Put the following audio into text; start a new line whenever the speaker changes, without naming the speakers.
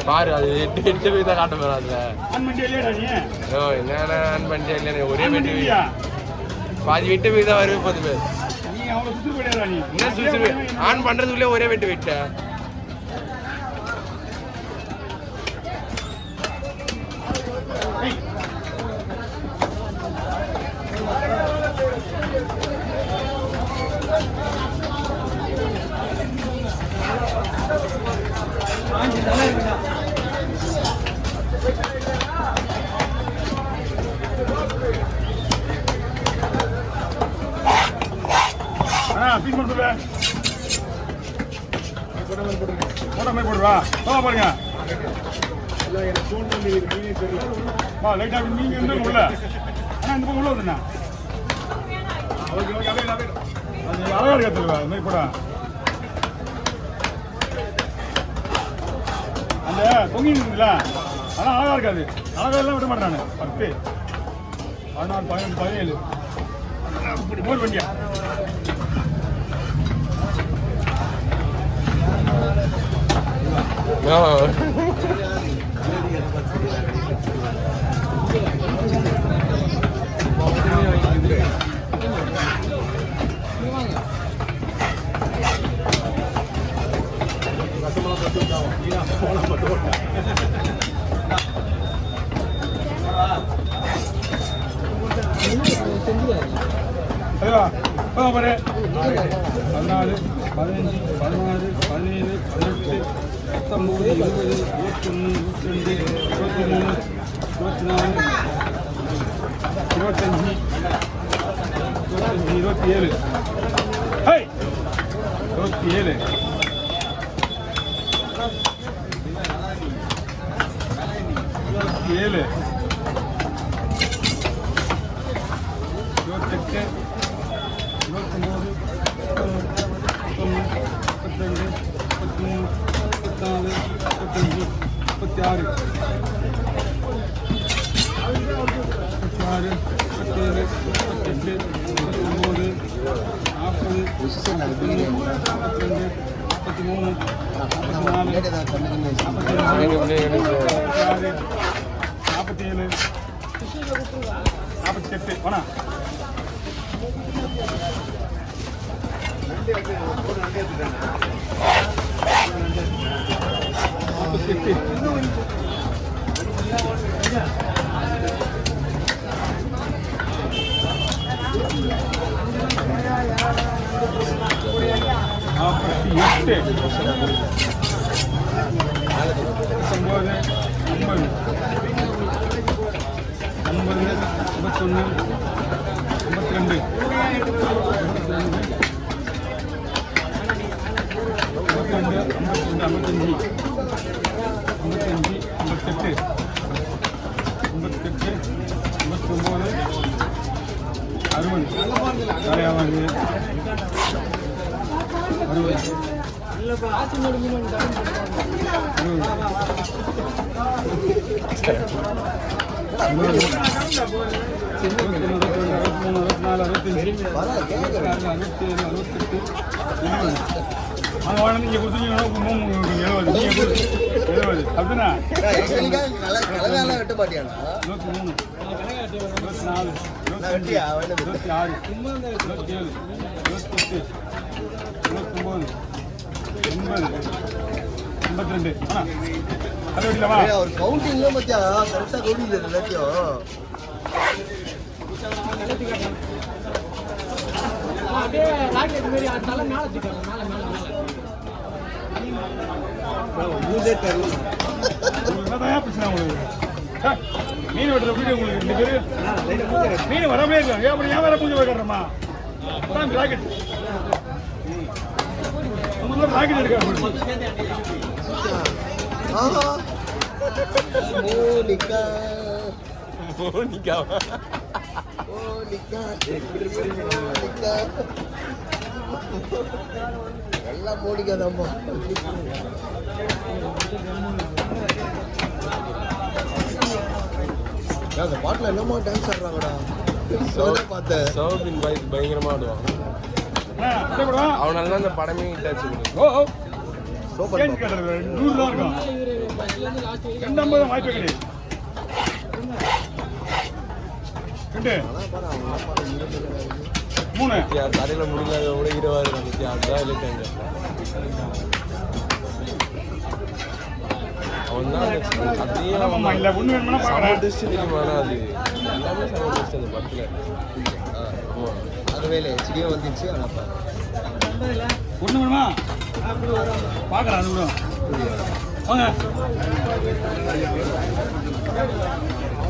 பாரு அது 8 பேர் தான் காட்ட போறோம் அதுல. ஓ என்னன்னா ஆன் பண்ணிட்டே இல்ல ஒரே வெட்டி பாதி விட்டு போய் தான் வருவே 10 பேர். என்ன சுத்து ஆன் பண்றதுக்குள்ளே ஒரே வெட்டு விட்ட.
போடுவா பாருங்க லைட்டா நீங்க இருந்து உள்ள ஆனா இந்த பக்கம் உள்ள வருதுண்ணா அழகா இருக்கா இந்த மாதிரி போடா அந்த தொங்கி இருக்குல்ல அதெல்லாம் அழகா இருக்காது அழகா எல்லாம் விட மாட்டேன் நான் 10 16 17 போர் வண்டியா பாரு 14 15 16 17 18 19 20 21 22 23 24 25 27 ஹே 27 கவுண்டிங்ல மச்சா கரெக்டா கவுண்டிங் எல்லாத்தையும் மீன் வெட்டுற வீடியோ உங்களுக்கு 2 பேரு மீன் வராமலே இருக்காங்க அப்படி ஏன் வேற பூஜை வைக்கிறோமா ராக்கெட் ராக்கெட் இருக்காங்க
எல்லாம் மோனிக்காதம்மா அந்த பாட்டுல என்னமோ டான்ஸ் ஆடுறாங்கடா பார்த்தேன்
சௌபின் பயங்கரமா ஆடுவான் அவனால தான் அந்த படமே ஹிட் ஆச்சு.
சோப்பர்
சேஞ்ச் கேட்டது 100 தான் இருக்கும் 250 வாய்ப்பே கிடையாது ரெண்டு மூணு
கடையில் முடிஞ்சாங்க கூட 20 இருந்துச்சு அதுதான் இல்லைட்டாங்க அவன் தான்
ஆமாம்மா இல்லை ஒன்று வேணும்னா பார்க்குறேன்
தெரியுமாண்ணா அது எல்லாமே சமம் டெஸ்ட் அந்த படத்தில்
அதுவே இல்லை சிடியும் வந்துச்சு ஆனால்
ஒன்று வேணுமா பார்க்குறேன் அது கூட வாங்க